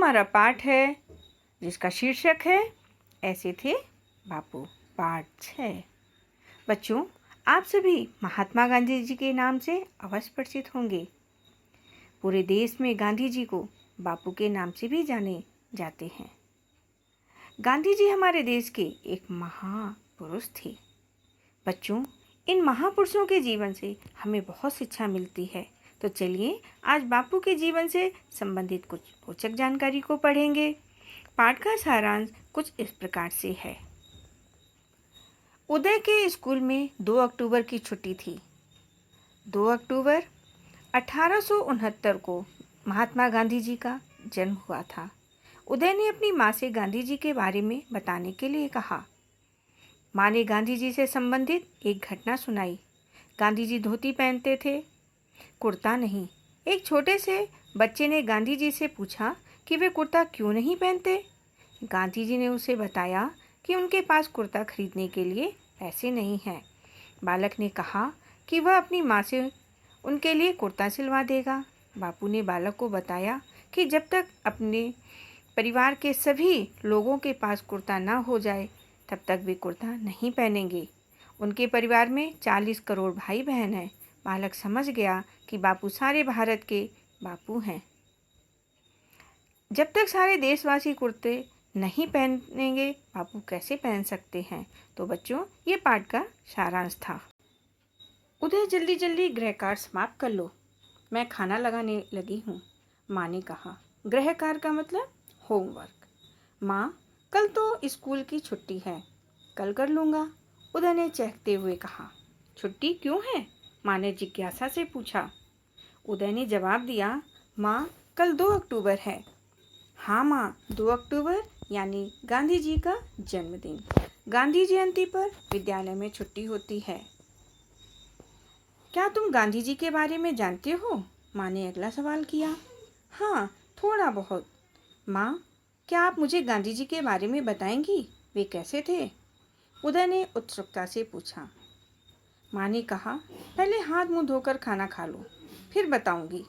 हमारा पाठ है जिसका शीर्षक है ऐसे थे बापू, पाठ 6। बच्चों, आप सभी महात्मा गांधी जी के नाम से अवश्य परिचित होंगे। पूरे देश में गांधी जी को बापू के नाम से भी जाने जाते हैं। गांधी जी हमारे देश के एक महापुरुष थे। बच्चों, इन महापुरुषों के जीवन से हमें बहुत शिक्षा मिलती है। तो चलिए आज बापू के जीवन से संबंधित कुछ रोचक जानकारी को पढ़ेंगे। पाठ का सारांश कुछ इस प्रकार से है। उदय के स्कूल में 2 अक्टूबर की छुट्टी थी। 2 अक्टूबर 1869 को महात्मा गांधी जी का जन्म हुआ था। उदय ने अपनी माँ से गांधी जी के बारे में बताने के लिए कहा। माँ ने गांधी जी से संबंधित एक घटना सुनाई। गांधी जी धोती पहनते थे, कुर्ता नहीं। एक छोटे से बच्चे ने गांधी जी से पूछा कि वे कुर्ता क्यों नहीं पहनते। गांधी जी ने उसे बताया कि उनके पास कुर्ता खरीदने के लिए पैसे नहीं हैं। बालक ने कहा कि वह अपनी माँ से उनके लिए कुर्ता सिलवा देगा। बापू ने बालक को बताया कि जब तक अपने परिवार के सभी लोगों के पास कुर्ता ना हो जाए तब तक वे कुर्ता नहीं पहनेंगे। उनके परिवार में 40 करोड़ भाई बहन हैं। बालक समझ गया कि बापू सारे भारत के बापू हैं। जब तक सारे देशवासी कुर्ते नहीं पहनेंगे, बापू कैसे पहन सकते हैं। तो बच्चों, ये पाठ का सारांश था। उदय, जल्दी जल्दी गृह कार्य समाप्त कर लो, मैं खाना लगाने लगी हूँ। माँ ने कहा। गृह कार्य का मतलब होमवर्क। माँ, कल तो स्कूल की छुट्टी है, कल कर लूँगा। उदय ने चहकते हुए कहा। छुट्टी क्यों है? माँ ने जिज्ञासा से पूछा। उदय ने जवाब दिया, माँ, कल 2 अक्टूबर है। हाँ माँ, 2 अक्टूबर यानी गांधी जी का जन्मदिन। गांधी जयंती पर विद्यालय में छुट्टी होती है। क्या तुम गांधी जी के बारे में जानते हो? माँ ने अगला सवाल किया। हाँ, थोड़ा बहुत। माँ, क्या आप मुझे गांधी जी के बारे में बताएंगी? वे कैसे थे? उदय ने उत्सुकता से पूछा। माँ ने कहा, पहले हाथ मुंह धोकर खाना खा लो, फिर बताऊंगी।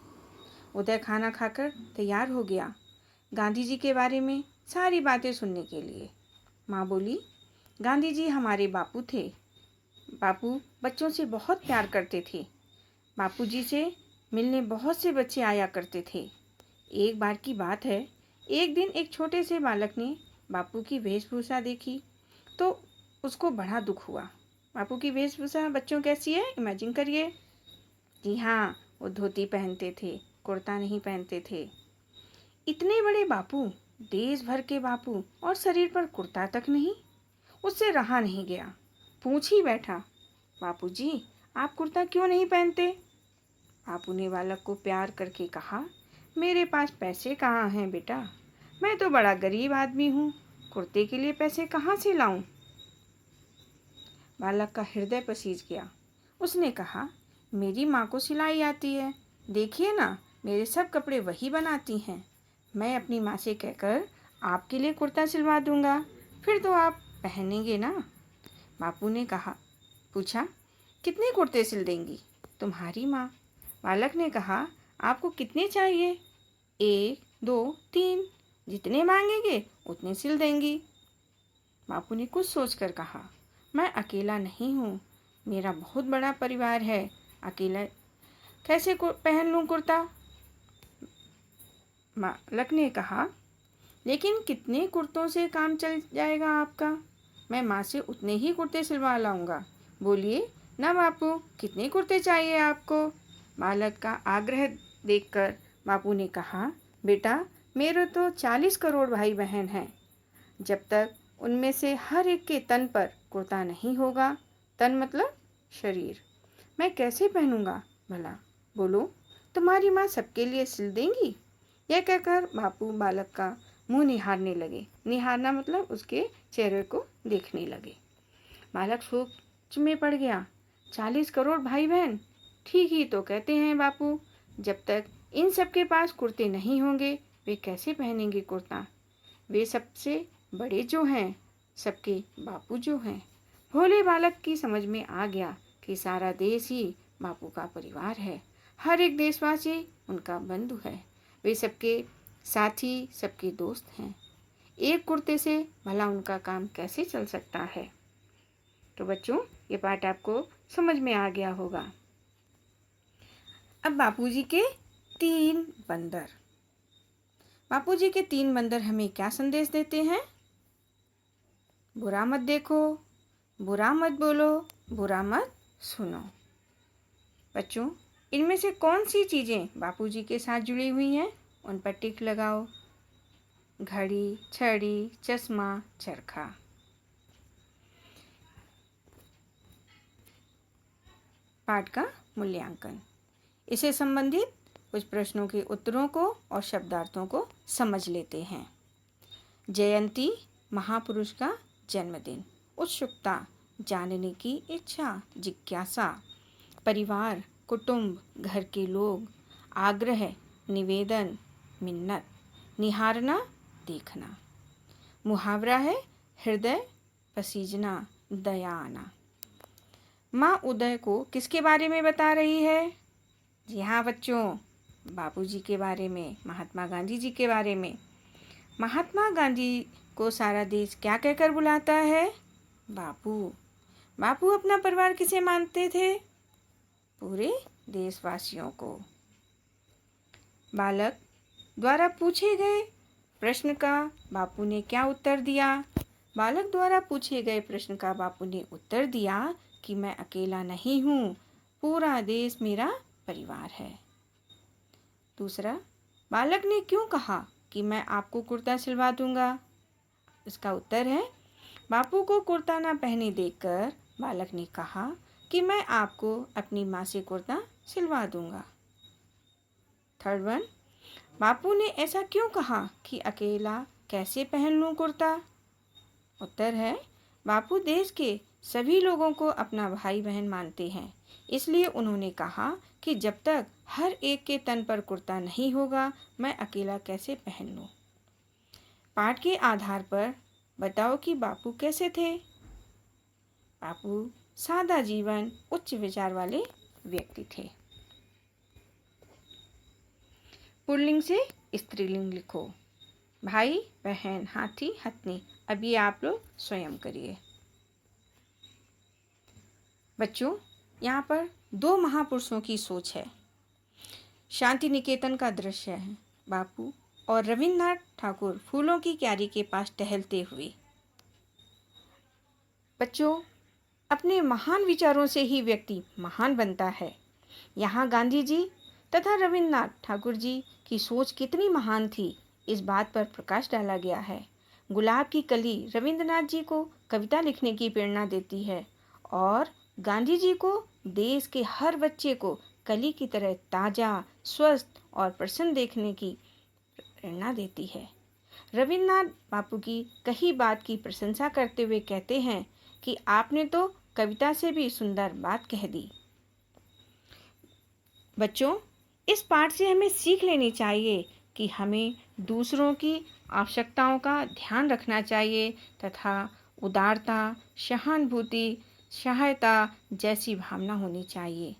उदय खाना खाकर तैयार हो गया गांधी जी के बारे में सारी बातें सुनने के लिए। माँ बोली, गांधी जी हमारे बापू थे। बापू बच्चों से बहुत प्यार करते थे। बापू जी से मिलने बहुत से बच्चे आया करते थे। एक बार की बात है, एक दिन एक छोटे से बालक ने बापू की वेशभूषा देखी तो उसको बड़ा दुख हुआ। बापू की वेशभूषा बच्चों कैसी है, इमेजिन करिए। जी हाँ, वो धोती पहनते थे, कुर्ता नहीं पहनते थे। इतने बड़े बापू, देश भर के बापू, और शरीर पर कुर्ता तक नहीं। उससे रहा नहीं गया, पूछ ही बैठा, बापू जी, आप कुर्ता क्यों नहीं पहनते? बापू ने बालक को प्यार करके कहा, मेरे पास पैसे कहाँ हैं बेटा, मैं तो बड़ा गरीब आदमी हूँ, कुर्ते के लिए पैसे कहाँ से लाऊं? बालक का हृदय पसीज गया। उसने कहा, मेरी माँ को सिलाई आती है, देखिए ना, मेरे सब कपड़े वही बनाती हैं। मैं अपनी माँ से कहकर आपके लिए कुर्ता सिलवा दूंगा, फिर तो आप पहनेंगे ना। बापू ने पूछा, कितने कुर्ते सिल देंगी तुम्हारी माँ? बालक ने कहा, आपको कितने चाहिए? 1, 2, 3, जितने मांगेंगे उतने सिल देंगी। बापू ने कुछ सोचकर कहा, मैं अकेला नहीं हूँ, मेरा बहुत बड़ा परिवार है, अकेला कैसे पहन लूँ कुर्ता? बालक ने कहा, लेकिन कितने कुर्तों से काम चल जाएगा आपका? मैं माँ से उतने ही कुर्ते सिलवा लाऊंगा। बोलिए ना बापू, कितने कुर्ते चाहिए आपको? बालक का आग्रह देखकर बापू ने कहा, बेटा, मेरे तो 40 करोड़ भाई बहन हैं। जब तक उनमें से हर एक के तन पर कुर्ता नहीं होगा, तन मतलब शरीर, मैं कैसे पहनूंगा भला? बोलो, तुम्हारी माँ सबके लिए सिल देंगी? यह कहकर बापू बालक का मुंह निहारने लगे। निहारना मतलब उसके चेहरे को देखने लगे। बालक सोच में पड़ गया। 40 करोड़ भाई बहन, ठीक ही तो कहते हैं बापू। जब तक इन सब के पास कुर्ते नहीं होंगे, वे कैसे पहनेंगे कुर्ता? वे सबसे बड़े जो हैं, सबके बापू जो हैं। भोले बालक की समझ में आ गया कि सारा देश ही बापू का परिवार है। हर एक देशवासी उनका बंधु है। वे सबके साथी सबके दोस्त हैं। एक कुर्ते से भला उनका काम कैसे चल सकता है। तो बच्चों, ये पाठ आपको समझ में आ गया होगा। अब बापूजी के 3 बंदर। बापूजी के 3 बंदर हमें क्या संदेश देते हैं? बुरा मत देखो, बुरा मत बोलो, बुरा मत सुनो। बच्चों, इनमें से कौन सी चीज़ें बापूजी के साथ जुड़ी हुई हैं? उन पर टिक लगाओ। घड़ी, छड़ी, चश्मा, चरखा। पाठ का मूल्यांकन। इसे संबंधित कुछ प्रश्नों के उत्तरों को और शब्दार्थों को समझ लेते हैं। जयंती, महापुरुष का जन्मदिन। उत्सुकता, जानने की इच्छा, जिज्ञासा। परिवार, कुटुंब, घर के लोग। आग्रह, निवेदन, मिन्नत। निहारना, देखना। मुहावरा है हृदय पसीजना, दया आना। माँ उदय को किसके बारे में बता रही है? जी हाँ बच्चों, बापूजी के बारे में, महात्मा गांधी जी के बारे में। महात्मा गांधी को सारा देश क्या कहकर बुलाता है? बापू। बापू अपना परिवार किसे मानते थे? पूरे देशवासियों को। बालक द्वारा पूछे गए प्रश्न का बापू ने क्या उत्तर दिया? बालक द्वारा पूछे गए प्रश्न का बापू ने उत्तर दिया कि मैं अकेला नहीं हूँ, पूरा देश मेरा परिवार है। दूसरा, बालक ने क्यों कहा कि मैं आपको कुर्ता सिलवा दूंगा? इसका उत्तर है, बापू को कुर्ता ना पहने देखकर बालक ने कहा कि मैं आपको अपनी माँ से कुर्ता सिलवा दूंगा। थर्ड वन, बापू ने ऐसा क्यों कहा कि अकेला कैसे पहन लूं कुर्ता? उत्तर है, बापू देश के सभी लोगों को अपना भाई बहन मानते हैं, इसलिए उन्होंने कहा कि जब तक हर एक के तन पर कुर्ता नहीं होगा, मैं अकेला कैसे पहन लूं। पाठ के आधार पर बताओ कि बापू कैसे थे? बापू सादा जीवन, उच्च विचार वाले व्यक्ति थे। पुल्लिंग से स्त्रीलिंग लिखो। भाई, बहन, हाथी, हथनी। अब ये आप लोग स्वयं करिए। बच्चों, यहाँ पर 2 महापुरुषों की सोच है। शांति निकेतन का दृश्य है। बापू और रविन्द्रनाथ ठाकुर फूलों की क्यारी के पास टहलते हुए। बच्चों, अपने महान विचारों से ही व्यक्ति महान बनता है। यहाँ गांधी जी तथा रविन्द्रनाथ ठाकुर जी की सोच कितनी महान थी, इस बात पर प्रकाश डाला गया है। गुलाब की कली रविन्द्रनाथ जी को कविता लिखने की प्रेरणा देती है और गांधी जी को देश के हर बच्चे को कली की तरह ताज़ा, स्वस्थ और प्रसन्न देखने की प्रेरणा देती है। रविन्द्रनाथ बापू की कही बात की प्रशंसा करते हुए कहते हैं कि आपने तो कविता से भी सुंदर बात कह दी। बच्चों, इस पाठ से हमें सीख लेनी चाहिए कि हमें दूसरों की आवश्यकताओं का ध्यान रखना चाहिए तथा उदारता, सहानुभूति, सहायता जैसी भावना होनी चाहिए।